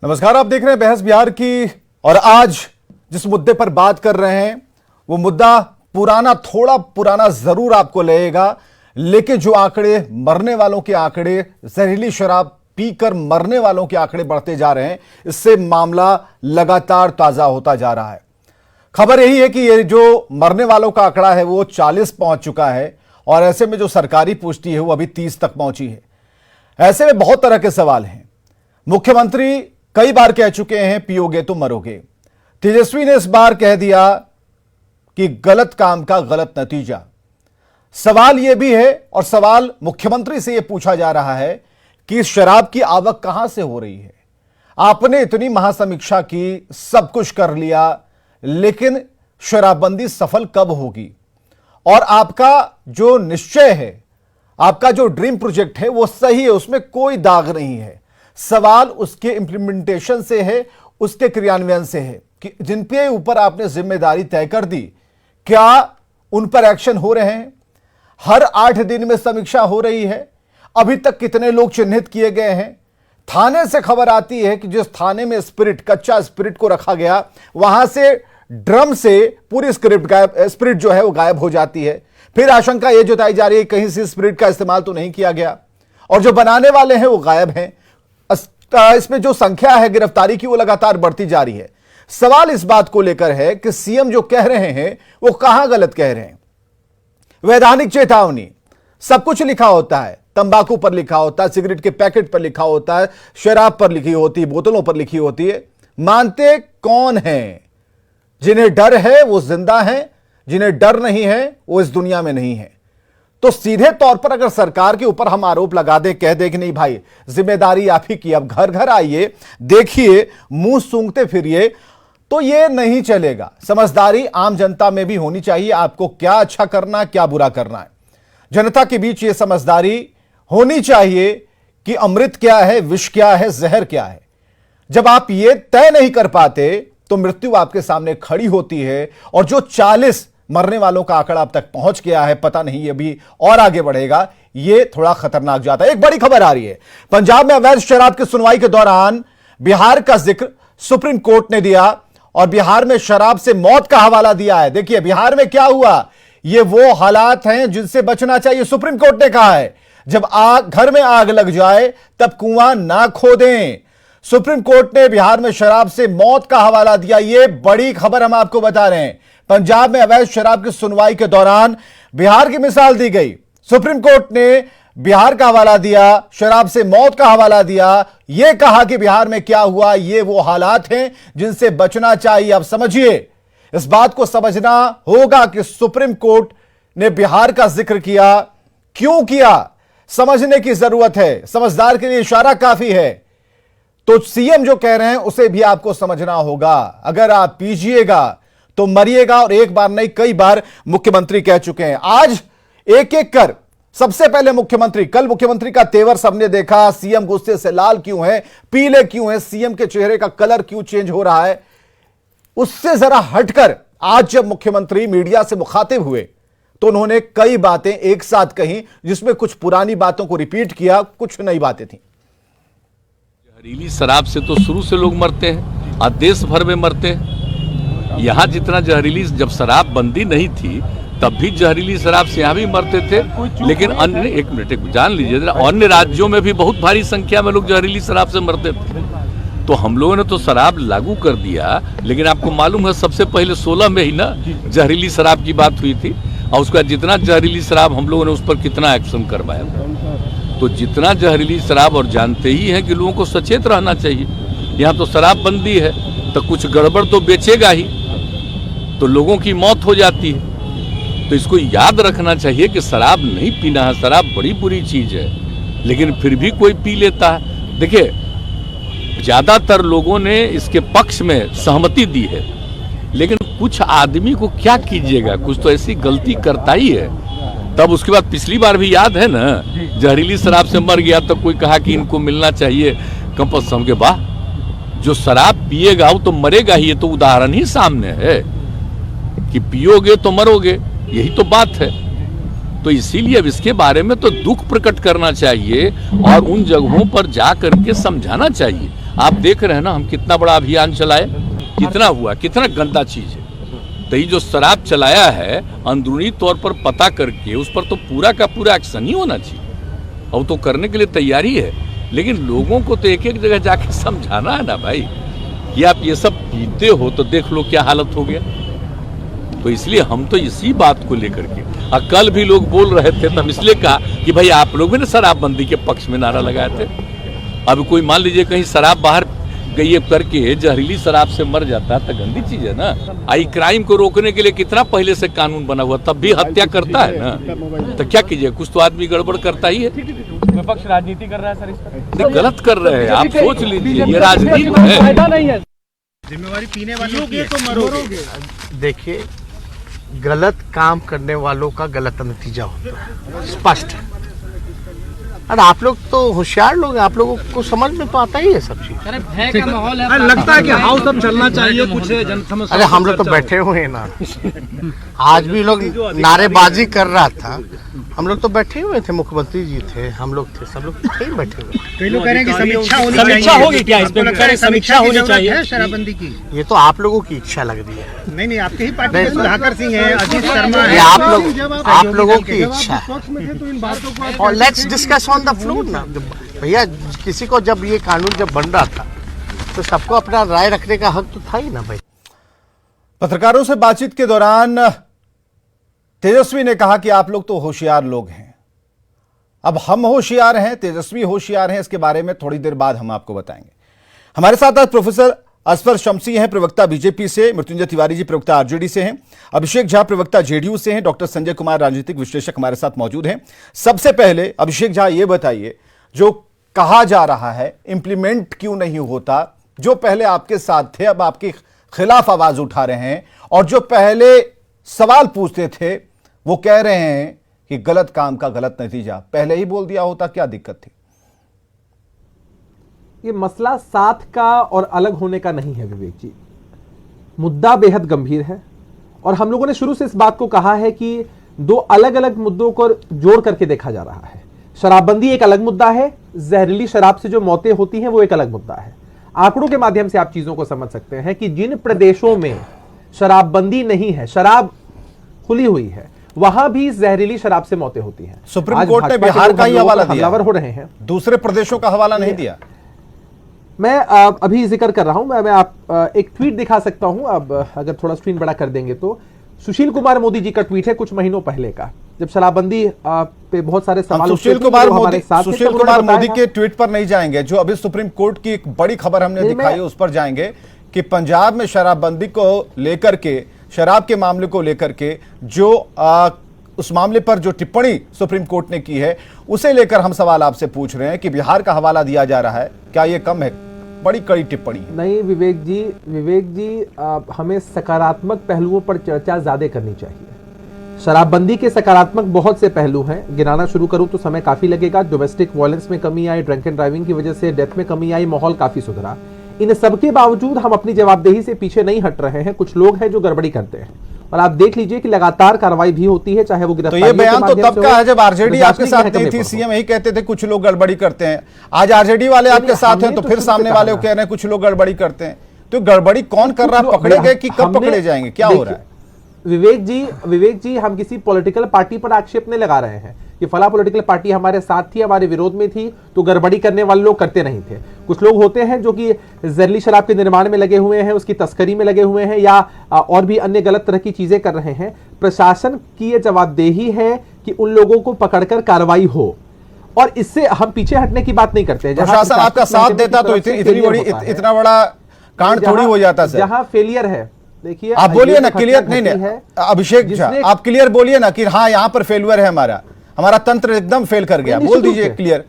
नमस्कार, आप देख रहे हैं बहस बिहार की। और आज जिस मुद्दे पर बात कर रहे हैं वो मुद्दा थोड़ा पुराना जरूर आपको लगेगा, लेकिन जो आंकड़े मरने वालों के आंकड़े, जहरीली शराब पीकर मरने वालों के आंकड़े बढ़ते जा रहे हैं, इससे मामला लगातार ताजा होता जा रहा है। खबर यही है कि ये जो मरने वालों का आंकड़ा है वो 40 पहुंच चुका है और ऐसे में जो सरकारी पुष्टि है वो अभी 30 तक पहुंची है। ऐसे में बहुत तरह के सवाल हैं। मुख्यमंत्री कई बार कह चुके हैं पियोगे तो मरोगे। तेजस्वी ने इस बार कह दिया कि गलत काम का गलत नतीजा। सवाल यह भी है और सवाल मुख्यमंत्री से यह पूछा जा रहा है कि शराब की आवक कहां से हो रही है। आपने इतनी महासमीक्षा की, सब कुछ कर लिया, लेकिन शराबबंदी सफल कब होगी? और आपका जो निश्चय है, आपका जो ड्रीम प्रोजेक्ट है वो सही है, उसमें कोई दाग नहीं है। सवाल उसके इंप्लीमेंटेशन से है, उसके क्रियान्वयन से है कि जिन पे ऊपर आपने जिम्मेदारी तय कर दी, क्या उन पर एक्शन हो रहे हैं? हर 8 दिन में समीक्षा हो रही है। अभी तक कितने लोग चिन्हित किए गए हैं? थाने से खबर आती है कि जिस थाने में कच्चा स्पिरिट को रखा गया, वहां से ड्रम से पूरी स्पिरिट जो है वो गायब हो जाती है। फिर आशंका यह जताई जा रही है कहीं से स्पिरिट का इस्तेमाल तो नहीं किया गया, और जो बनाने वाले हैं वो गायब हैं। इसमें जो संख्या है गिरफ्तारी की वो लगातार बढ़ती जा रही है। सवाल इस बात को लेकर है कि सीएम जो कह रहे हैं वो कहां गलत कह रहे हैं। वैधानिक चेतावनी, सब कुछ लिखा होता है, तंबाकू पर लिखा होता है, सिगरेट के पैकेट पर लिखा होता है, शराब पर लिखी होती है, बोतलों पर लिखी होती है। मानते कौन हैं? जिन्हें डर है वो जिंदा हैं, जिन्हें डर नहीं है वो इस दुनिया में नहीं है। तो सीधे तौर पर अगर सरकार के ऊपर हम आरोप लगा दें, कह दें कि नहीं भाई जिम्मेदारी आप ही की, अब घर घर आइए, देखिए, मुंह सूंघते फिरिए, तो यह नहीं चलेगा। समझदारी आम जनता में भी होनी चाहिए, आपको क्या अच्छा करना, क्या बुरा करना है। जनता के बीच यह समझदारी होनी चाहिए कि अमृत क्या है, विष क्या है, जहर क्या है। जब आप ये तय नहीं कर पाते तो मृत्यु आपके सामने खड़ी होती है। और जो 40 मरने वालों का आंकड़ा अब तक पहुंच गया है, पता नहीं ये भी और आगे बढ़ेगा, ये थोड़ा खतरनाक जाता है। एक बड़ी खबर आ रही है, पंजाब में अवैध शराब की सुनवाई के दौरान बिहार का जिक्र सुप्रीम कोर्ट ने दिया और बिहार में शराब से मौत का हवाला दिया है। देखिए बिहार में क्या हुआ, ये वो हालात हैं जिनसे बचना चाहिए। सुप्रीम कोर्ट ने कहा है जब घर में आग लग जाए तब कुआं ना खोदें। सुप्रीम कोर्ट ने बिहार में शराब से मौत का हवाला दिया। यह बड़ी खबर हम आपको बता रहे हैं। पंजाब में अवैध शराब की सुनवाई के दौरान बिहार की मिसाल दी गई। सुप्रीम कोर्ट ने बिहार का हवाला दिया, शराब से मौत का हवाला दिया, यह कहा कि बिहार में क्या हुआ, ये वो हालात हैं जिनसे बचना चाहिए। अब समझिए, इस बात को समझना होगा कि सुप्रीम कोर्ट ने बिहार का जिक्र किया, क्यों किया, समझने की जरूरत है। समझदार के लिए इशारा काफी है। तो सीएम जो कह रहे हैं उसे भी आपको समझना होगा। अगर आप पीजिएगा तो मरिएगा, और एक बार नहीं कई बार मुख्यमंत्री कह चुके हैं। आज एक एक कर, सबसे पहले मुख्यमंत्री, कल मुख्यमंत्री का तेवर सबने देखा। सीएम गुस्से से लाल क्यों है, पीले क्यों है, सीएम के चेहरे का कलर क्यों चेंज हो रहा है, उससे जरा हटकर आज जब मुख्यमंत्री मीडिया से मुखातिब हुए तो उन्होंने कई बातें एक साथ कही, जिसमें कुछ पुरानी बातों को रिपीट किया, कुछ नई बातें थी। जहरीली शराब से तो शुरू से लोग मरते हैं, आज देश भर में मरते हैं। यहाँ जितना जहरीली, जब शराब बंदी नहीं थी तब भी जहरीली शराब से यहाँ भी मरते थे, लेकिन अन्य, एक मिनट जान लीजिए, अन्य राज्यों में भी बहुत भारी संख्या में लोग जहरीली शराब से मरते थे। तो हम लोगों ने तो शराब लागू कर दिया, लेकिन आपको मालूम है सबसे पहले 16 में ही ना जहरीली शराब की बात हुई थी, और उसका जितना जहरीली शराब हम लोगों ने उस पर कितना एक्शन करवाया। तो जितना जहरीली शराब, और जानते ही हैं कि लोगों को सचेत रहना चाहिए। यहाँ तो शराब बंदी है तो कुछ गड़बड़ तो बेचेगा ही, तो लोगों की मौत हो जाती है। तो इसको याद रखना चाहिए कि शराब नहीं पीना है, शराब बड़ी बुरी चीज है, लेकिन फिर भी कोई पी लेता है। देखिए ज्यादातर लोगों ने इसके पक्ष में सहमति दी है, लेकिन कुछ आदमी को क्या कीजिएगा, कुछ तो ऐसी गलती करता ही है। तब उसके बाद पिछली बार भी याद है ना, जहरीली शराब से मर गया तो कोई कहा कि इनको मिलना चाहिए कंपल्सन के। वाह, जो शराब पिएगा वो तो मरेगा ही। ये तो उदाहरण ही सामने है कि पियोगे तो मरोगे, यही तो बात है। तो इसीलिए अब इसके बारे में तो दुख प्रकट करना चाहिए और उन जगहों पर जा करके समझाना चाहिए। आप देख रहे हैं ना हम कितना बड़ा अभियान चलाए, कितना हुआ, कितना गंदा चीज है। तो ये जो शराब चलाया है अंदरूनी तौर पर पता करके उस पर तो पूरा का पूरा एक्शन ही होना चाहिए, और तो करने के लिए तैयारी है। लेकिन लोगों को तो एक एक जगह जाके समझाना है ना भाई, कि आप ये सब पीते हो तो देख लो क्या हालत हो गया। तो इसलिए हम तो इसी बात को लेकर के, और कल भी लोग बोल रहे थे तब इसलिए कहा कि भाई आप लोग भी ना शराबबंदी के पक्ष में नारा लगाए थे। अब कोई मान लीजिए कहीं शराब बाहर गई करके जहरीली शराब से मर जाता है तो गंदी चीज है ना। आई क्राइम को रोकने के लिए कितना पहले से कानून बना हुआ, तब भी हत्या करता है ना। तो क्या कीजिए, कुछ तो आदमी गड़बड़ करता ही है। विपक्ष राजनीति कर रहा है सर, इस पर गलत कर रहे हैं, आप सोच लीजिए, ये राजनीति है। फायदा नहीं है। जिम्मेवारी पीने वालों की है तो मरोगे। देखिए, गलत काम करने वालों का गलत नतीजा होता है, स्पष्ट है। अरे आप लोग तो होशियार लोग हैं, आप लोगों को समझ में तो आता ही है सब चीज। अरे भय का माहौल है, लगता है कि हाउस अब चलना चाहिए कुछ जन समस्या। अरे हम लोग तो बैठे हुए हैं ना, आज भी लोग नारेबाजी कर रहा था, हम लोग तो बैठे हुए थे, मुख्यमंत्री जी थे, हम लोग थे, सब लोग थे ही बैठे हुए। कई लोग कह रहे हैं कि समीक्षा होगी क्या, इस पे समीक्षा होनी चाहिए शराबबंदी की। ये तो आप लोगों की इच्छा लग रही है। नहीं, आपके ही पार्टी के सुधाकर सिंह है, अजीत शर्मा है, आप लोगों की इच्छा है। और let's discuss on the floor ना भैया। किसी को जब ये कानून जब बन रहा था तो सबको अपना राय रखने का हक तो था ही ना भाई। पत्रकारों से बातचीत के दौरान तेजस्वी ने कहा कि आप लोग तो होशियार लोग हैं। अब हम होशियार हैं, तेजस्वी होशियार हैं, इसके बारे में थोड़ी देर बाद हम आपको बताएंगे। हमारे साथ आज प्रोफेसर असफर शम्सी हैं, प्रवक्ता बीजेपी से, मृत्युंजय तिवारी जी प्रवक्ता आरजेडी से हैं, अभिषेक झा प्रवक्ता जेडीयू से हैं, डॉक्टर संजय कुमार राजनीतिक विश्लेषक हमारे साथ मौजूद हैं। सबसे पहले अभिषेक झा ये बताइए, जो कहा जा रहा है इंप्लीमेंट क्यों नहीं होता, जो पहले आपके साथ थे अब आपके खिलाफ आवाज उठा रहे हैं, और जो पहले सवाल पूछते थे वो कह रहे हैं कि गलत काम का गलत नतीजा, पहले ही बोल दिया होता क्या दिक्कत थी? ये मसला साथ का और अलग होने का नहीं है विवेक जी, मुद्दा बेहद गंभीर है। और हम लोगों ने शुरू से इस बात को कहा है कि दो अलग अलग मुद्दों को जोड़ करके देखा जा रहा है। शराबबंदी एक अलग मुद्दा है, जहरीली शराब से जो मौतें होती हैं वो एक अलग मुद्दा है। आंकड़ों के माध्यम से आप चीजों को समझ सकते हैं कि जिन प्रदेशों में शराबबंदी नहीं है, शराब खुली हुई है, वहां भी जहरीली शराब से मौतें होती हैं। सुप्रीम कोर्ट ने बिहार का ही हवाला दिया, हमलावर हो रहे हैं, दूसरे प्रदेशों का हवाला नहीं दिया। मैं अभी जिक्र कर रहा हूं, मैं आप एक ट्वीट दिखा सकता हूं। अब अगर थोड़ा स्क्रीन बड़ा कर देंगे तो सुशील कुमार मोदी जी का ट्वीट है कुछ महीनों पहले का, जब शराबबंदी पे बहुत सारे सवाल सुशील कुमार मोदी के ट्वीट पर नहीं जाएंगे, जो अभी सुप्रीम कोर्ट की एक बड़ी खबर हमने दिखाई है उस पर जाएंगे कि पंजाब में शराबबंदी को लेकर के, शराब के मामले को लेकर के जो उस मामले पर जो टिप्पणी सुप्रीम कोर्ट ने की है उसे लेकर हम सवाल आपसे पूछ रहे हैं कि बिहार का हवाला दिया जा रहा है, क्या यह कम है? बड़ी कड़ी टिप्पणी है। नहीं विवेक जी, हमें सकारात्मक पहलुओं पर चर्चा ज्यादा करनी चाहिए। शराबबंदी के सकारात्मक बहुत से पहलू हैं, गिनाना शुरू करूं तो समय काफी लगेगा। डोमेस्टिक वायलेंस में कमी आई, ड्रंक एंड ड्राइविंग की वजह से डेथ में कमी आई, माहौल काफी सुधरा। इन सबके बावजूद हम अपनी जवाबदेही से पीछे नहीं हट रहे हैं। कुछ लोग हैं जो गड़बड़ी करते हैं और आप देख लीजिए कि लगातार कार्रवाई भी होती है, चाहे वो गिरफ्तारी। तो ये बयान तो तब का है जब आरजेडी आपके साथ नहीं थी, सीएम यही कहते थे कुछ लोग गड़बड़ी करते हैं। आज आरजेडी वाले आपके साथ हैं तो फिर सामने वाले कह रहे हैं कुछ लोग गड़बड़ी करते हैं। तो गड़बड़ी कौन कर रहा है, पकड़े गए कि कब पकड़े जाएंगे, क्या हो रहा है? विवेक जी, हम किसी पॉलिटिकल पार्टी पर आक्षेप नहीं लगा रहे हैं कि फला पॉलिटिकल पार्टी हमारे साथ थी, हमारे विरोध में थी तो गड़बड़ी करने वाले लोग करते नहीं थे। कुछ लोग होते हैं जो कि जहरीली शराब के निर्माण में लगे हुए हैं, उसकी तस्करी में लगे हुए हैं, या और भी अन्य गलत तरह की चीजें कर रहे हैं। प्रशासन की यह जवाबदेही है कि उन लोगों को पकड़कर कार्रवाई हो, और इससे हम पीछे हटने की बात नहीं करते। प्रशासन आपका साथ देता तो इतना बड़ा कांड थोड़ी हो जाता सर। जहां फेलियर है, देखिए आप बोलिए ना, क्लियर नहीं अभिषेक झा, आप क्लियर बोलिए ना कि हाँ यहाँ पर फेलियर है, हमारा तंत्र एकदम फेल कर गया, बोल दीजिए क्लियर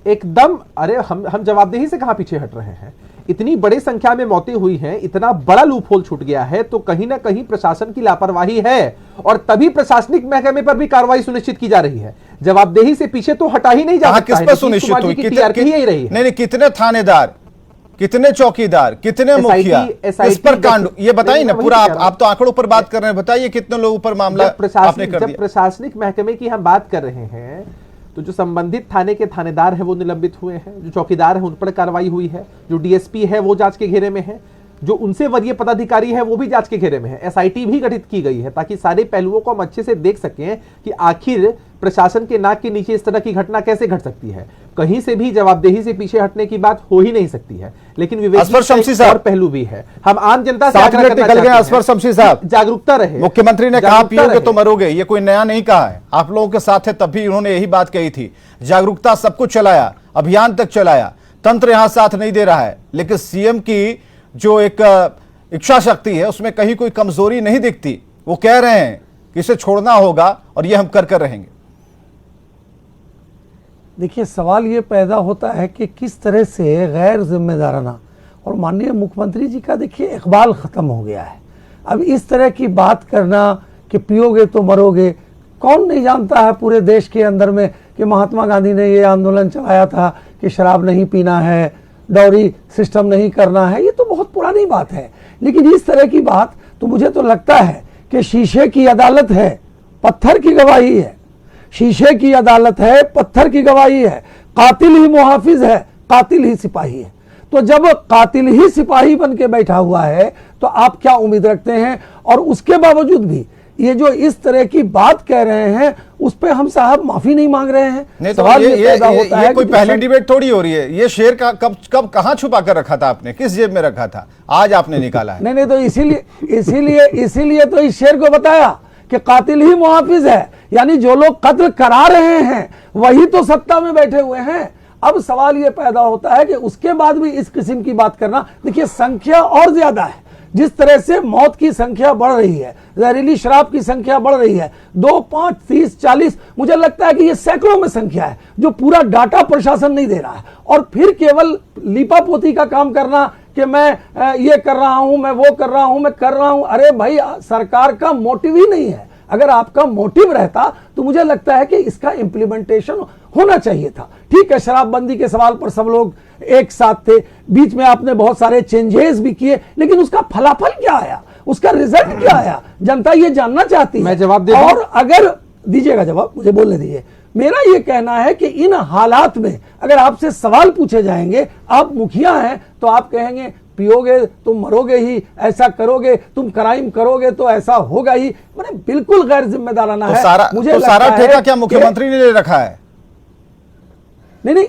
एकदम। अरे हम जवाबदेही से कहां पीछे हट रहे हैं? इतनी बड़ी संख्या में मौतें हुई हैं, इतना बड़ा लूपहोल छूट गया है, तो कहीं ना कहीं प्रशासन की लापरवाही है, और तभी प्रशासनिक महकमे पर भी कार्रवाई सुनिश्चित की जा रही है। जवाबदेही से पीछे तो हटा ही नहीं जा सकता। किस पर सुनिश्चित हुई? नहीं, कितने थानेदार, कितने चौकीदार, कितने मुखिया इस पर कांड, ये बताइए ना पूरा। आप तो आंकड़ों पर बात कर रहे हैं, बताइए कितने लोगों पर मामला आपने कर दिया? जब प्रशासनिक महकमे की हम बात कर रहे हैं तो जो संबंधित थाने के थानेदार हैं वो निलंबित हुए हैं, जो चौकीदार हैं उन पर कार्रवाई हुई है, जो डीएसपी है वो जांच के घेरे में है, जो उनसे वरीय पदाधिकारी है वो भी जांच के घेरे में है। एसआईटी भी गठित की गई है ताकि सारे पहलुओं को हम अच्छे से देख सकें कि आखिर प्रशासन के नाक के नीचे इस तरह की घटना कैसे घट सकती है। कहीं से भी जवाबदेही से पीछे हटने की बात हो ही नहीं सकती है। लेकिन असफर शमशी साहब, और पहलू भी है, हम आम जनता से 7 आग्रह मिनट करना निकल गए। चाहते हैं, असफर शमशी साहब, जागरूकता रहे। मुख्यमंत्री ने कहा जागरूकता पियोगे रहे। तो मरोगे, ये कोई नया नहीं कहा है, आप लोगों के साथ है तब भी उन्होंने यही बात कही थी। जागरूकता सब कुछ चलाया, अभियान तक चलाया, तंत्र यहां साथ नहीं दे रहा है, लेकिन सीएम की जो एक इच्छा शक्ति है उसमें कहीं कोई कमजोरी नहीं दिखती। वो कह रहे हैं कि इसे छोड़ना होगा और ये हम कर रहेंगे। देखिए, सवाल ये पैदा होता है कि किस तरह से गैर जिम्मेदाराना, और माननीय मुख्यमंत्री जी का देखिए इकबाल ख़त्म हो गया है। अब इस तरह की बात करना कि पियोगे तो मरोगे, कौन नहीं जानता है पूरे देश के अंदर में कि महात्मा गांधी ने ये आंदोलन चलाया था कि शराब नहीं पीना है, डॉरी सिस्टम नहीं करना है। ये तो बहुत पुरानी बात है, लेकिन इस तरह की बात तो मुझे तो लगता है कि शीशे की अदालत है, पत्थर की गवाही है। शीशे की अदालत है, पत्थर की गवाही है। कातिल ही मुहाफिज है, कातिल ही सिपाही है। तो जब कातिल ही सिपाही बन के बैठा हुआ है तो आप क्या उम्मीद रखते हैं? और उसके बावजूद भी ये जो इस तरह की बात कह रहे हैं उस पे हम साहब माफी नहीं मांग रहे हैं। नहीं तो सवाल ये पैदा होता है कोई कि पहली डिबेट थोड़ी हो रही है। ये शेर का कब कहां छुपा कर रखा था आपने, किस जेब में रखा था, आज आपने निकाला है। नहीं तो इसीलिए तो इस शेर को बताया कि कातिल ही मुहाफिज है, यानी जो लोग कत्ल करा रहे हैं वही तो सत्ता में बैठे हुए हैं। अब सवाल ये पैदा होता है कि उसके बाद भी इस किस्म की बात करना, देखिए संख्या और ज्यादा है। जिस तरह से मौत की संख्या बढ़ रही है, जहरीली शराब की संख्या बढ़ रही है, 2, 5, 30, 40, मुझे लगता है कि ये सैकड़ों में संख्या है जो पूरा डाटा प्रशासन नहीं दे रहा है। और फिर केवल लीपापोती का काम करना कि मैं ये कर रहा हूं, मैं वो कर रहा हूं, मैं कर रहा हूं। अरे भाई, सरकार का मोटिव ही नहीं है। अगर आपका मोटिव रहता तो मुझे लगता है कि इसका इंप्लीमेंटेशन होना चाहिए था। ठीक है, शराबबंदी के सवाल पर सब लोग एक साथ थे, बीच में आपने बहुत सारे चेंजेस भी किए, लेकिन उसका फलाफल क्या आया, उसका रिजल्ट क्या आया, जनता ये जानना चाहती है। मैं जवाब दे दूं? और अगर दीजिएगा जवाब, मुझे बोलने दीजिए। मेरा ये कहना है कि इन हालात में अगर आपसे सवाल पूछे जाएंगे, आप मुखिया हैं तो आप कहेंगे पियोगे तुम मरोगे ही, ऐसा करोगे तुम क्राइम करोगे तो ऐसा होगा ही। मैंने बिल्कुल गैर जिम्मेदाराना है। सारा ठेका क्या मुख्यमंत्री ने ले रखा है? नहीं,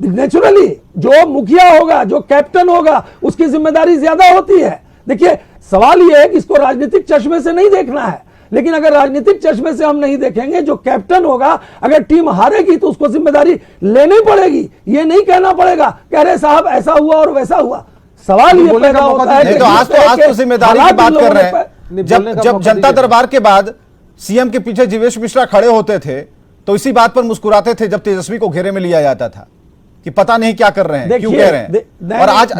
नेचुरली जो मुखिया होगा, जो कैप्टन होगा, उसकी जिम्मेदारी ज्यादा होती है। देखिए, सवाल यह है कि इसको राजनीतिक चश्मे से नहीं देखना है, लेकिन अगर राजनीतिक चश्मे से हम नहीं देखेंगे, जो कैप्टन होगा, अगर टीम हारेगी तो उसको जिम्मेदारी लेनी पड़ेगी। ये नहीं कहना पड़ेगा कह रहे साहब ऐसा हुआ और वैसा हुआ। सवाल ये पैदा होता है कि आज तो जिम्मेदारी की बात कर रहे हैं। जब जनता दरबार के बाद सीएम के पीछे जीवेश मिश्रा खड़े होते थे तो इसी बात पर मुस्कुराते थे जब तेजस्वी को घेरे में लिया जाता था कि पता नहीं क्या कर रहे हैं, क्यों कह रहे हैं। और आज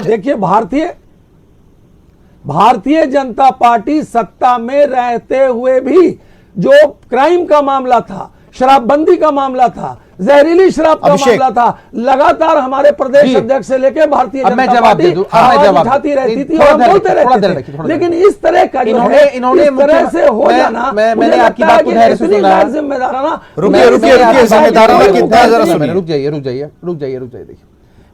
देखिए, भारतीय जनता पार्टी सत्ता में रहते हुए भी जो क्राइम का मामला था, शराबबंदी का मामला था, जहरीली शराब का मामला था, लगातार हमारे प्रदेश अध्यक्ष से लेकर भारतीय जनता पार्टी आवाज उठाती रहती थी और बोलते रहते थे। लेकिन इस तरह का जो है, इस तरह से हो जाना, मैंने आपकी बात को धैर्य से सुना। जिम्मेदाराना, रुकिए, जिम्मेदाराना कितना, जरा सुनिए। रुक जाइए। देखिए,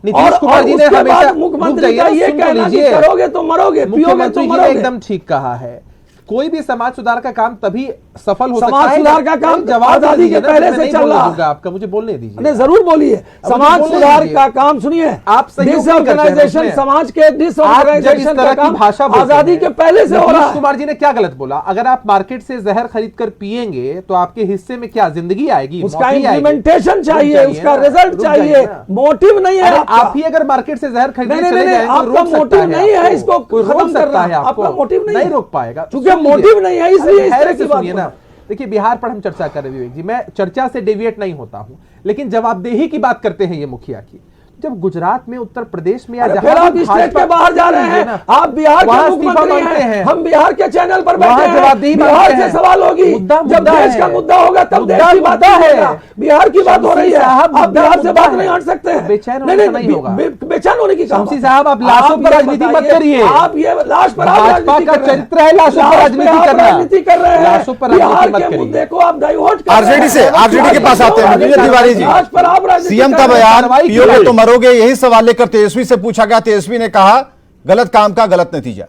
और नीतीश कुमार जी ने हमेशा मुख्यमंत्री का ये कहना कि करोगे तो मरोगे, पियोगे तो मरोगे, एकदम ठीक कहा है। कोई भी समाज सुधार का काम तभी सफल हो सकता है। समाज सुधार का काम आजादी के पहले से चल रहा है। आपका मुझे बोलने दीजिए। नहीं, जरूर बोलिए। समाज सुधार का काम सुनिए, आप डिसऑर्गेनाइजेशन, समाज के डिसऑर्गेनाइजेशन का काम आजादी के पहले से हो रहा है। नीतीश कुमार जी ने क्या गलत बोला? अगर आप मार्केट से जहर खरीद कर पिएंगे तो आपके हिस्से में क्या जिंदगी आएगी? उसका इम्प्लीमेंटेशन चाहिए, उसका रिजल्ट चाहिए, मोटिव नहीं है। आप ही अगर मार्केट से जहर खरीदने चले जाएंगे, आपका मोटिव नहीं है इसको खत्म करना है, आपका मोटिव नहीं रोक पाएगा, क्योंकि मोटिव नहीं है, इसलिए इस तरह की बात सुनिए ना। देखिए, बिहार पर हम चर्चा कर रहे हैं विवेक जी, मैं चर्चा से डेविएट नहीं होता हूं, लेकिन जवाबदेही की बात करते हैं ये मुखिया की। जब गुजरात में, उत्तर प्रदेश में या अरे जहां फिर आप भी स्टेट भाजपा के बाहर जा रहे हैं, आप बिहार के वहां मुख्यमंत्री इस्तीफा मांगते हैं, हैं। हम बिहार के चैनल पर बैठे वहां हैं, जवाबदेही बिहार मांगते से हैं। सवाल होगी, मुद्दा जब देश है। का मुद्दा होगा तब देश मुद्दा की बात मुद्दा है। है, बिहार की बात हो रही है, साहब, आप बिहार से मुद्दा बात है। नहीं हट सकते हैं। बेचैन होने से नहीं होगा। बेचैन होने की कहाँ शमसी बात? साहब, आप लाशों पर ये राजनीति मत बताइए, करिए। आप ये लाश पर आप भाजपा राजनीति का कर रहे हैं। चरित्र है लाशों पर लाश राजनीति आप करना। राजनीति कर रहे हैं, लाशों पर बिहार राजनीति मत के करिए। मुद्दे को आप डाइवर्ट कर रहे हैं। आरजेडी से, आरजेडी के पास आते हैं विजय तिवारी जी। लाश पर आप राजनीति सीएम कर का रहे हैं। बयान, कार्रवाई पीओगे कीजिए। तो मरोगे, यही सवाल लेकर तेजस्वी से पूछा गया। तेजस्वी ने कहा गलत काम का गलत नतीजा।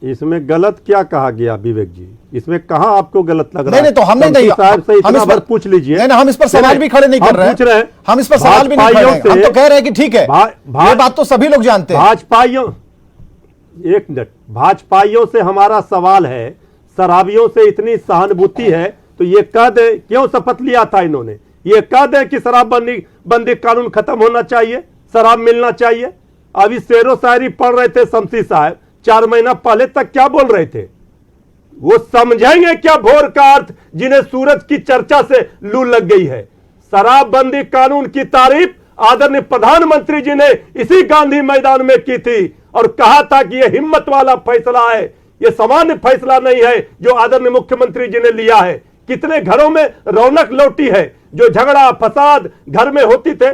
इसमें गलत क्या कहा गया विवेक जी? इसमें कहां आपको गलत लग रहा है? नहीं तो हमने शमसी नहीं, साहब से हम इतना इस बार पर पूछ लीजिए। नहीं, हम इस पर सवाल भी खड़े नहीं कर रहे हैं। पूछ रहे हैं, हम इस पर सवाल भी नहीं कर रहे हैं। हम तो कह रहे हैं कि ठीक है, ये बात तो सभी लोग जानते हैं। भाजपाइयों, एक मिनट, भाजपाइयों से हमारा सवाल है, शराबियों से इतनी सहानुभूति है तो ये कह दे, क्यों शपथ लिया था इन्होंने? ये कह दे कि शराबबंदी कानून खत्म होना चाहिए, शराब मिलना चाहिए। अभी शेरो शायरी पढ़ रहे थे शमसी साहब 4 महीना पहले तक, क्या बोल रहे थे? वो समझेंगे क्या भोर का अर्थ, जिन्हें सूरज की चर्चा से लू लग गई है। शराबबंदी कानून की तारीफ आदरणीय प्रधानमंत्री जी ने इसी गांधी मैदान में की थी और कहा था कि यह हिम्मत वाला फैसला है, यह सामान्य फैसला नहीं है जो आदरणीय मुख्यमंत्री जी ने लिया है। कितने घरों में रौनक लौटी है। जो झगड़ा फसाद घर में होते थे,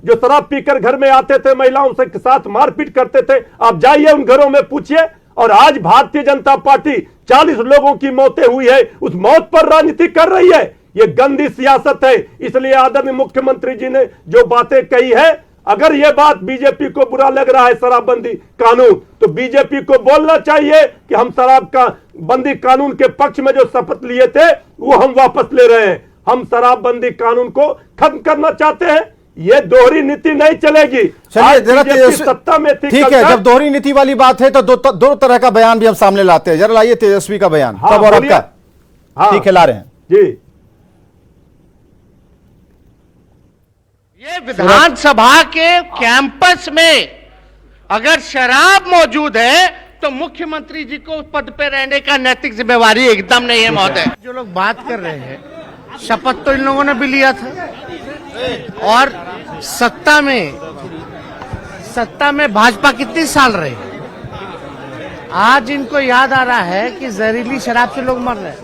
जो शराब पीकर घर में आते थे, महिलाओं से साथ मारपीट करते थे, आप जाइए उन घरों में पूछिए। और आज भारतीय जनता पार्टी 40 लोगों की मौतें हुई है, उस मौत पर राजनीति कर रही है। यह गंदी सियासत है। इसलिए आदरणीय मुख्यमंत्री जी ने जो बातें कही है, अगर यह बात बीजेपी को बुरा लग रहा है शराबबंदी कानून, तो बीजेपी को बोलना चाहिए कि हम शराब का बंदी कानून के पक्ष में जो शपथ लिए थे वो हम वापस ले रहे हैं। हम शराबबंदी कानून को खत्म करना चाहते हैं। ये दोहरी नीति नहीं चलेगी। चलिए जरा बीजेपी सत्ता में थी, ठीक है, जब दोहरी नीति वाली बात है तो दो तरह का बयान भी हम सामने लाते हैं। जरा लाइए तेजस्वी का बयान तब और आपका। हाँ, ठीक है, ला रहे हैं जी। ये विधानसभा के कैंपस में अगर शराब मौजूद है तो मुख्यमंत्री जी को उस पद पे रहने का नैतिक जिम्मेवारी एकदम नहीं है महोदय। जो लोग बात कर रहे हैं, शपथ तो इन लोगों ने भी लिया था और सत्ता में भाजपा कितने साल रहे। आज इनको याद आ रहा है कि जहरीली शराब से लोग मर रहे हैं।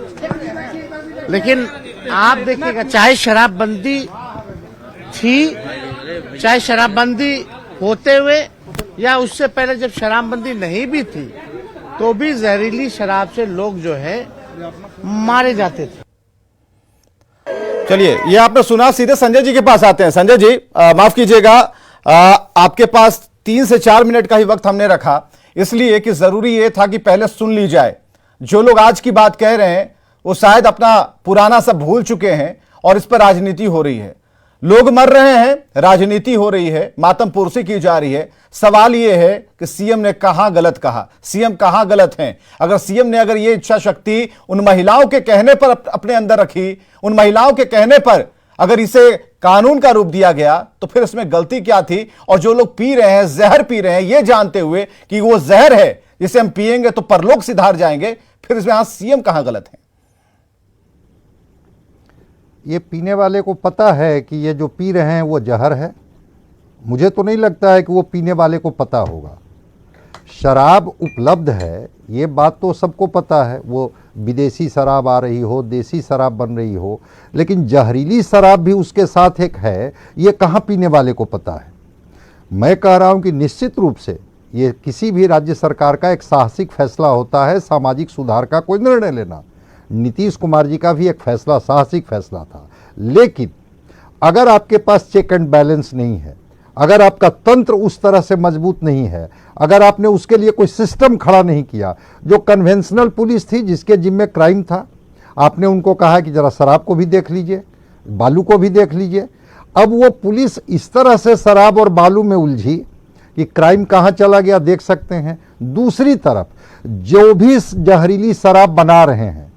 लेकिन आप देखिएगा, चाहे शराबबंदी थी, चाहे शराबबंदी होते हुए या उससे पहले जब शराबबंदी नहीं भी थी, तो भी जहरीली शराब से लोग जो है मारे जाते थे। चलिए, ये आपने सुना। सीधे संजय जी के पास आते हैं। संजय जी, माफ कीजिएगा, आपके पास 3 से 4 मिनट का ही वक्त हमने रखा, इसलिए कि जरूरी ये था कि पहले सुन ली जाए। जो लोग आज की बात कह रहे हैं वो शायद अपना पुराना सब भूल चुके हैं और इस पर राजनीति हो रही है। लोग मर रहे हैं, राजनीति हो रही है, मातम पुरसी की जा रही है। सवाल यह है कि सीएम ने कहां गलत कहा, सीएम कहां गलत हैं। अगर सीएम ने अगर ये इच्छा शक्ति उन महिलाओं के कहने पर अपने अंदर रखी, उन महिलाओं के कहने पर अगर इसे कानून का रूप दिया गया, तो फिर इसमें गलती क्या थी? और जो लोग पी रहे हैं, जहर पी रहे हैं, ये जानते हुए कि वो जहर है जिसे हम पिएंगे तो परलोक सिधार जाएंगे, फिर इसमें सीएम कहां गलत है? ये पीने वाले को पता है कि ये जो पी रहे हैं वो जहर है। मुझे तो नहीं लगता है कि वो पीने वाले को पता होगा। शराब उपलब्ध है, ये बात तो सबको पता है। वो विदेशी शराब आ रही हो, देसी शराब बन रही हो, लेकिन जहरीली शराब भी उसके साथ एक है, ये कहाँ पीने वाले को पता है? मैं कह रहा हूँ कि निश्चित रूप से ये किसी भी राज्य सरकार का एक साहसिक फैसला होता है, सामाजिक सुधार का कोई निर्णय लेना। नीतीश कुमार जी का भी एक फैसला साहसिक फैसला था। लेकिन अगर आपके पास चेक एंड बैलेंस नहीं है, अगर आपका तंत्र उस तरह से मजबूत नहीं है, अगर आपने उसके लिए कोई सिस्टम खड़ा नहीं किया, जो कन्वेंशनल पुलिस थी जिसके जिम्मे क्राइम था, आपने उनको कहा कि जरा शराब को भी देख लीजिए, बालू को भी देख लीजिए। अब वो पुलिस इस तरह से शराब और बालू में उलझी कि क्राइम कहाँ चला गया देख सकते हैं। दूसरी तरफ जो भी जहरीली शराब बना रहे हैं,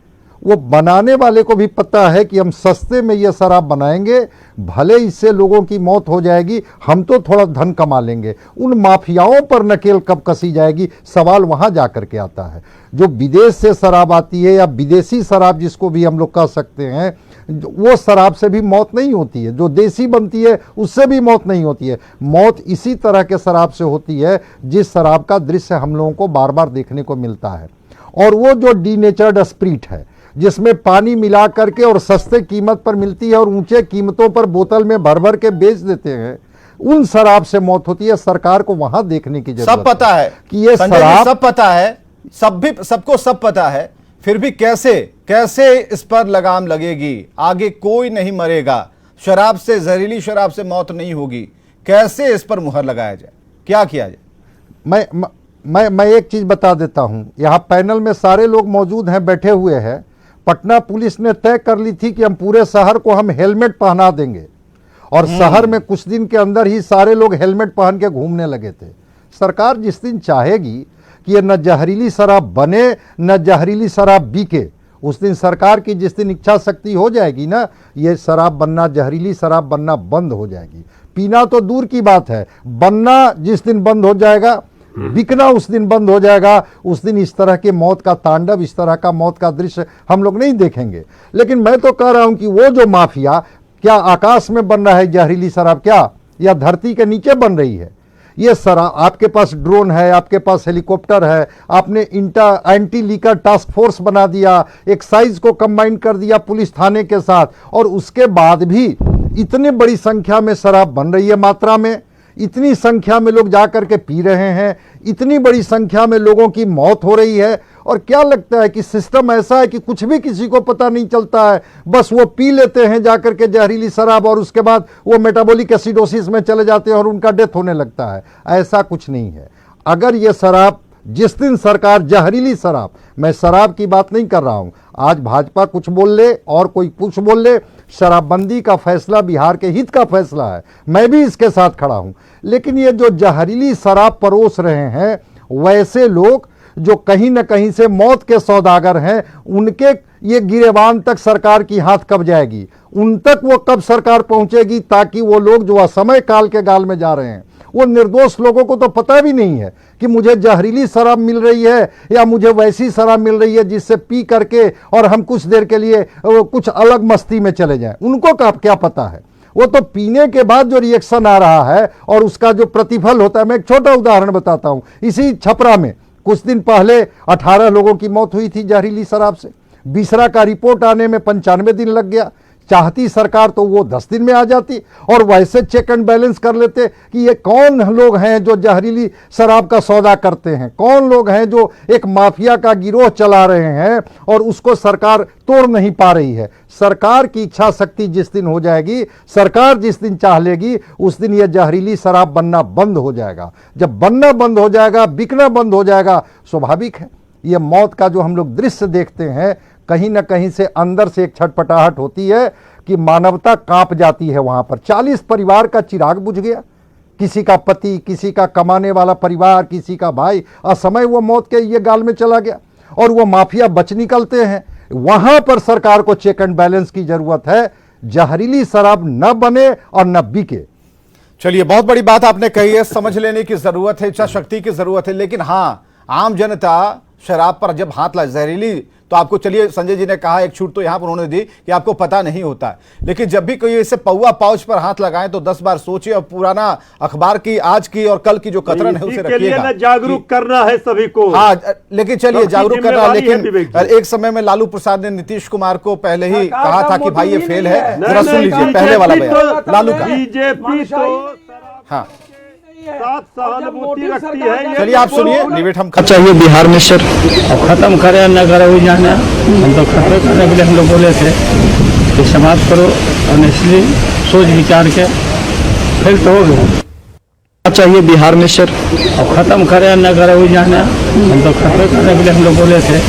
वो बनाने वाले को भी पता है कि हम सस्ते में ये शराब बनाएंगे, भले इससे लोगों की मौत हो जाएगी, हम तो थोड़ा धन कमा लेंगे। उन माफियाओं पर नकेल कब कसी जाएगी, सवाल वहाँ जा कर के आता है। जो विदेश से शराब आती है या विदेशी शराब जिसको भी हम लोग कह सकते हैं, वो शराब से भी मौत नहीं होती है, जो देसी बनती है उससे भी मौत नहीं होती है। मौत इसी तरह के शराब से होती है जिस शराब का दृश्य हम लोगों को बार बार देखने को मिलता है। और वो जो डीनेचर्ड स्प्रिट है, जिसमें पानी मिला करके और सस्ते कीमत पर मिलती है और ऊंचे कीमतों पर बोतल में भर भर के बेच देते हैं, उन शराब से मौत होती है। सरकार को वहां देखने की जरूरत सब पता है कि ये संजय जी, शराब, सब पता है, सबको सब पता है, फिर भी कैसे इस पर लगाम लगेगी? आगे कोई नहीं मरेगा, शराब से, जहरीली शराब से मौत नहीं होगी, कैसे इस पर मुहर लगाया जाए, क्या किया जाए? मैं एक चीज बता देता हूं, यहां पैनल में सारे लोग मौजूद हैं, बैठे हुए हैं। पटना पुलिस ने तय कर ली थी कि हम पूरे शहर को हम हेलमेट पहना देंगे, और शहर में कुछ दिन के अंदर ही सारे लोग हेलमेट पहन के घूमने लगे थे। सरकार जिस दिन चाहेगी कि ये न जहरीली शराब बने न जहरीली शराब बिके, उस दिन सरकार की जिस दिन इच्छा शक्ति हो जाएगी ना, ये शराब बनना, जहरीली शराब बनना बंद हो जाएगी। पीना तो दूर की बात है, बनना जिस दिन बंद हो जाएगा, बिकना उस दिन बंद हो जाएगा। उस दिन इस तरह के मौत का तांडव, इस तरह का मौत का दृश्य हम लोग नहीं देखेंगे। लेकिन मैं तो कह रहा हूं कि वो जो माफिया, क्या आकाश में बन रहा है जहरीली शराब, क्या या धरती के नीचे बन रही है? ये शराब, आपके पास ड्रोन है, आपके पास हेलीकॉप्टर है, आपने एंटी लीकर टास्क फोर्स बना दिया, एक्साइज को कंबाइन कर दिया पुलिस थाने के साथ, और उसके बाद भी इतने बड़ी संख्या में शराब बन रही है, मात्रा में इतनी संख्या में लोग जाकर के पी रहे हैं, इतनी बड़ी संख्या में लोगों की मौत हो रही है। और क्या लगता है कि सिस्टम ऐसा है कि कुछ भी किसी को पता नहीं चलता है, बस वो पी लेते हैं जाकर के जहरीली शराब, और उसके बाद वो मेटाबॉलिक एसिडोसिस में चले जाते हैं और उनका डेथ होने लगता है। ऐसा कुछ नहीं है। अगर ये शराब, जिस दिन सरकार जहरीली शराब, मैं शराब की बात नहीं कर रहा हूं, आज भाजपा कुछ बोल ले और कोई कुछ बोल ले, शराबबंदी का फैसला बिहार के हित का फैसला है, मैं भी इसके साथ खड़ा हूं। लेकिन ये जो जहरीली शराब परोस रहे हैं, वैसे लोग जो कहीं न कहीं से मौत के सौदागर हैं, उनके ये गिरेबान तक सरकार की हाथ कब जाएगी? उन तक वो कब सरकार पहुंचेगी, ताकि वो लोग जो असमय काल के गाल में जा रहे हैं, वो निर्दोष लोगों को तो पता भी नहीं है कि मुझे जहरीली शराब मिल रही है या मुझे वैसी शराब मिल रही है जिससे पी करके और हम कुछ देर के लिए कुछ अलग मस्ती में चले जाएं। उनको क्या पता है? वो तो पीने के बाद जो रिएक्शन आ रहा है और उसका जो प्रतिफल होता है। मैं एक छोटा उदाहरण बताता हूं। इसी छपरा में कुछ दिन पहले 18 लोगों की मौत हुई थी जहरीली शराब से। बिसरा का रिपोर्ट आने में 95 दिन लग गया। चाहती सरकार तो वो 10 दिन में आ जाती, और वैसे चेक एंड बैलेंस कर लेते कि ये कौन लोग हैं जो जहरीली शराब का सौदा करते हैं, कौन लोग हैं जो एक माफिया का गिरोह चला रहे हैं, और उसको सरकार तोड़ नहीं पा रही है। सरकार की इच्छा शक्ति जिस दिन हो जाएगी, सरकार जिस दिन चाह लेगी, उस दिन ये जहरीली शराब बनना बंद हो जाएगा। जब बनना बंद हो जाएगा, बिकना बंद हो जाएगा, स्वाभाविक है ये मौत का जो हम लोग दृश्य देखते हैं, कहीं ना कहीं से अंदर से एक छटपटाहट होती है कि मानवता कांप जाती है। वहां पर 40 परिवार का चिराग बुझ गया, किसी का पति, किसी का कमाने वाला परिवार, किसी का भाई, असमय वो मौत के ये गाल में चला गया, और वो माफिया बच निकलते हैं। वहां पर सरकार को चेक एंड बैलेंस की जरूरत है, जहरीली शराब न बने और न बिके। चलिए, बहुत बड़ी बात आपने कही है, समझ लेने की जरूरत है, इच्छा शक्ति की जरूरत है। लेकिन हाँ, आम जनता शराब पर जब हाथ लाए, जहरीली, तो आपको, चलिए संजय जी ने कहा, एक छूट तो यहां पर उन्होंने दी कि आपको पता नहीं होता है, लेकिन जब भी कोई इसे पौवा पाउच पर हाथ लगाएं तो 10 बार सोचिए, और पुराना अखबार की, आज की और कल की जो कतरन है उसे रखिएगा। जागरूक करना है सभी को। हाँ, लेकिन चलिए, जागरूक करना है। लेकिन एक समय में लालू प्रसाद ने नीतीश कुमार को पहले ही कहा था कि भाई ये फेल है। जरा सुन लीजिए पहले वाला बयान लालू का। बीजेपी तो हाँ, साथ सहानुभूति रखती है। चलिए आप सुनिए, डिबेट हम चाहिए बिहार में सर, अब खत्म करे न करे वही जाना। हम तो खत्म करने के लिए हम लोग बोले थे कि समाप्त करो, और इसलिए सोच विचार के फिर तो हो गया। चाहिए बिहार में सर, अब खत्म करे न करे वही जाना। हम तो खत्म करने के लिए हम लोग बोले थे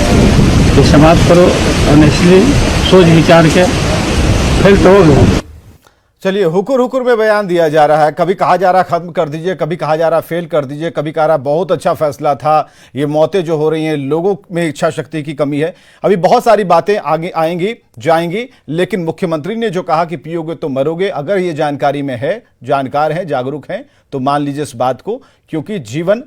कि समाप्त करो, और इसलिए सोच विचार के फिर तो हो गया। चलिए, हुकुर में बयान दिया जा रहा है। कभी कहा जा रहा खत्म कर दीजिए, कभी कहा जा रहा फेल कर दीजिए, कभी कहा रहा बहुत अच्छा फैसला था। ये मौतें जो हो रही हैं, लोगों में इच्छा शक्ति की कमी है। अभी बहुत सारी बातें आगे आएंगी जाएंगी, लेकिन मुख्यमंत्री ने जो कहा कि पियोगे तो मरोगे, अगर ये जानकारी में है, जानकार हैं, जागरूक हैं, तो मान लीजिए इस बात को, क्योंकि जीवन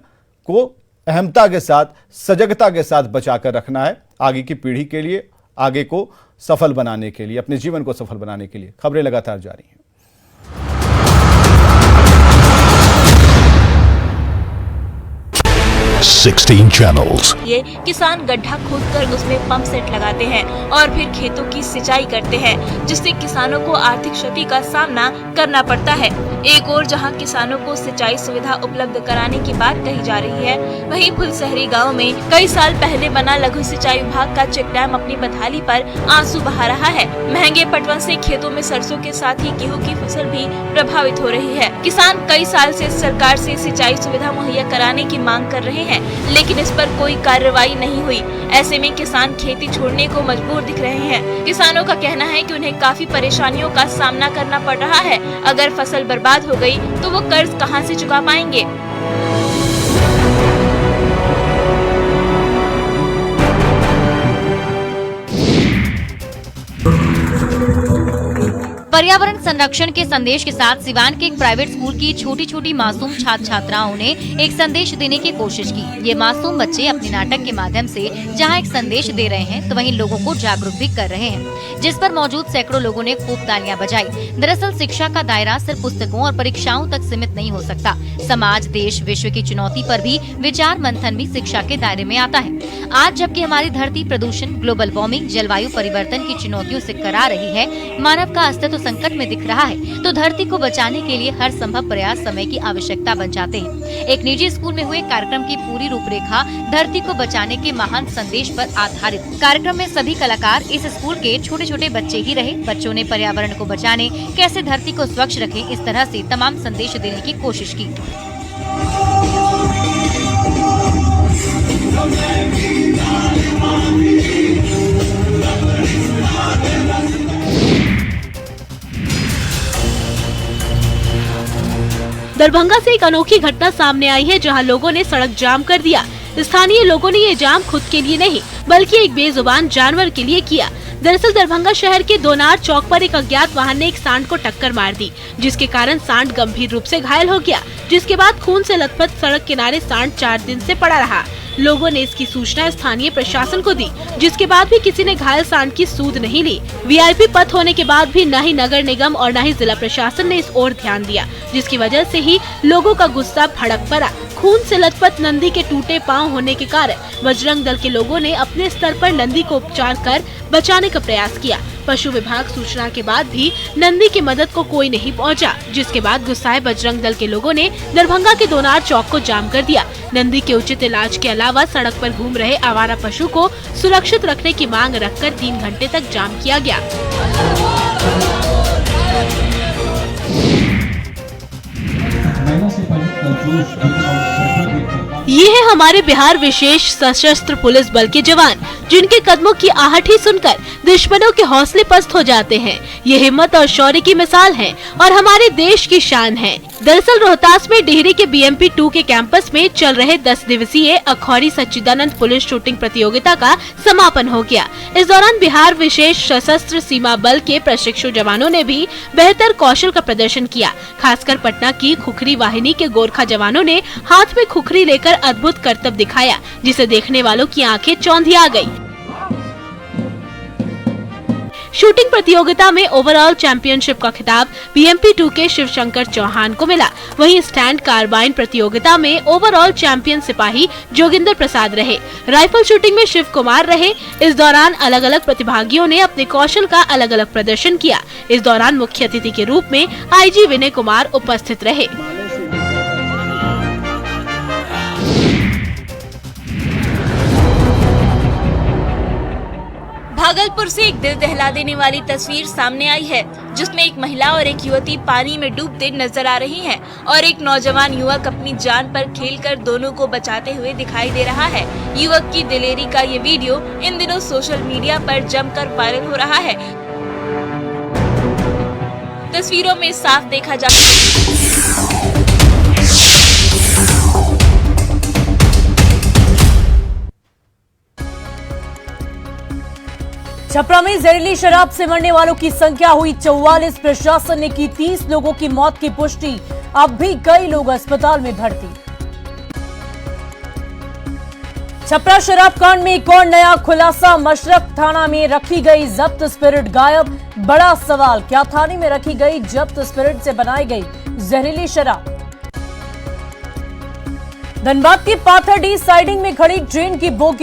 को अहमता के साथ, सजगता के साथ बचा कर रखना है आगे की पीढ़ी के लिए, आगे को सफल बनाने के लिए, अपने जीवन को सफल बनाने के लिए। खबरें लगातार जारी हैं। Sixteen channels. ये किसान गड्ढा खोदकर उसमें पंप सेट लगाते हैं और फिर खेतों की सिंचाई करते हैं, जिससे किसानों को आर्थिक क्षति का सामना करना पड़ता है। एक और जहां किसानों को सिंचाई सुविधा उपलब्ध कराने की बात कही जा रही है, वहीं फुलसहरी गांव में कई साल पहले बना लघु सिंचाई विभाग का चेक डैम अपनी बदहाली पर आंसू बहा रहा है। महंगे पटवन से खेतों में सरसों के साथ ही गेहूं की फसल भी प्रभावित हो रही है। किसान कई साल से सरकार से सिंचाई सुविधा मुहैया कराने की मांग कर रहे हैं, लेकिन इस पर कोई कार्रवाई नहीं हुई। ऐसे में किसान खेती छोड़ने को मजबूर दिख रहे हैं। किसानों का कहना है कि उन्हें काफी परेशानियों का सामना करना पड़ रहा है। अगर फसल बर्बाद हो गई तो वो कर्ज कहां से चुका पाएंगे। पर्यावरण संरक्षण के संदेश के साथ सिवान के एक प्राइवेट स्कूल की छोटी छोटी मासूम छात्र छात्राओं ने एक संदेश देने की कोशिश की। ये मासूम बच्चे अपने नाटक के माध्यम से जहां एक संदेश दे रहे हैं तो वहीं लोगों को जागरूक भी कर रहे हैं, जिस पर मौजूद सैकड़ों लोगों ने खूब तालियां बजाई। दरअसल शिक्षा का दायरा सिर्फ पुस्तकों और परीक्षाओं तक सीमित नहीं हो सकता। समाज, देश, विश्व की चुनौती पर भी विचार मंथन भी शिक्षा के दायरे में आता है। आज जबकि हमारी धरती प्रदूषण, ग्लोबल वार्मिंग, जलवायु परिवर्तन की चुनौतियों से करा रही है, मानव का अस्तित्व संकट में दिख रहा है, तो धरती को बचाने के लिए हर संभव प्रयास समय की आवश्यकता बन जाते हैं। एक निजी स्कूल में हुए कार्यक्रम की पूरी रूपरेखा धरती को बचाने के महान संदेश पर आधारित। कार्यक्रम में सभी कलाकार इस स्कूल के छोटे छोटे बच्चे ही रहे। बच्चों ने पर्यावरण को बचाने, कैसे धरती को स्वच्छ रखें, इस तरह से तमाम संदेश देने की कोशिश की। दरभंगा से एक अनोखी घटना सामने आई है, जहां लोगों ने सड़क जाम कर दिया। स्थानीय लोगों ने ये जाम खुद के लिए नहीं बल्कि एक बेजुबान जानवर के लिए किया। दरअसल दरभंगा शहर के दोनार चौक पर एक अज्ञात वाहन ने एक सांड को टक्कर मार दी, जिसके कारण सांड गंभीर रूप से घायल हो गया, जिसके बाद खून से लथपथ सड़क किनारे सांड 4 दिन से पड़ा रहा। लोगों ने इसकी सूचना स्थानीय प्रशासन को दी, जिसके बाद भी किसी ने घायल सांड की सूद नहीं ली। वीआईपी पथ होने के बाद भी न ही नगर निगम और न ही जिला प्रशासन ने इस ओर ध्यान दिया, जिसकी वजह से ही लोगों का गुस्सा भड़क पड़ा। खून से लथपथ नंदी के टूटे पांव होने के कारण बजरंग दल के लोगों ने अपने स्तर पर नंदी को उपचार कर बचाने का प्रयास किया। पशु विभाग सूचना के बाद भी नंदी की मदद को कोई नहीं पहुंचा, जिसके बाद गुस्साए बजरंग दल के लोगों ने दरभंगा के दोनार चौक को जाम कर दिया। नंदी के उचित इलाज के अलावा सड़क पर घूम रहे आवारा पशु को सुरक्षित रखने की मांग रखकर 3 घंटे तक जाम किया गया। ये है हमारे बिहार विशेष सशस्त्र पुलिस बल के जवान, जिनके कदमों की आहट ही सुनकर दुश्मनों के हौसले पस्त हो जाते हैं। ये हिम्मत और शौर्य की मिसाल हैं और हमारे देश की शान है। दरअसल रोहतास में डिहरी के BMP 2 के कैंपस में चल रहे 10 दिवसीय अखौरी सच्चिदानंद पुलिस शूटिंग प्रतियोगिता का समापन हो गया। इस दौरान बिहार विशेष सशस्त्र सीमा बल के प्रशिक्षु जवानों ने भी बेहतर कौशल का प्रदर्शन किया। खासकर पटना की खुखरी वाहिनी के गोरखा जवानों ने हाथ में खुखरी लेकर अद्भुत करतब दिखाया, जिसे देखने वालों की आंखें चौंधिया गई। शूटिंग प्रतियोगिता में ओवरऑल चैंपियनशिप का खिताब BMP 2 के शिवशंकर चौहान को मिला। वहीं स्टैंड कार्बाइन प्रतियोगिता में ओवरऑल चैंपियन सिपाही जोगिंदर प्रसाद रहे। राइफल शूटिंग में शिव कुमार रहे। इस दौरान अलग अलग प्रतिभागियों ने अपने कौशल का अलग अलग प्रदर्शन किया। इस दौरान मुख्य अतिथि के रूप में IG विनय कुमार उपस्थित रहे। भागलपुर से एक दिल दहला देने वाली तस्वीर सामने आई है, जिसमें एक महिला और एक युवती पानी में डूबते नजर आ रही हैं और एक नौजवान युवक अपनी जान पर खेलकर दोनों को बचाते हुए दिखाई दे रहा है। युवक की दिलेरी का ये वीडियो इन दिनों सोशल मीडिया पर जमकर वायरल हो रहा है। तस्वीरों में साफ देखा जा छपरा में जहरीली शराब से मरने वालों की संख्या हुई 44। प्रशासन ने की 30 लोगों की मौत की पुष्टि। अब भी कई लोग अस्पताल में भर्ती। छपरा शराब कांड में एक और नया खुलासा। मशरक थाना में रखी गई जब्त स्पिरिट गायब। बड़ा सवाल, क्या थाने में रखी गई जब्त स्पिरिट से बनाई गई जहरीली शराब? धनबाद की पाथरडीह साइडिंग में खड़ी ट्रेन की बोगी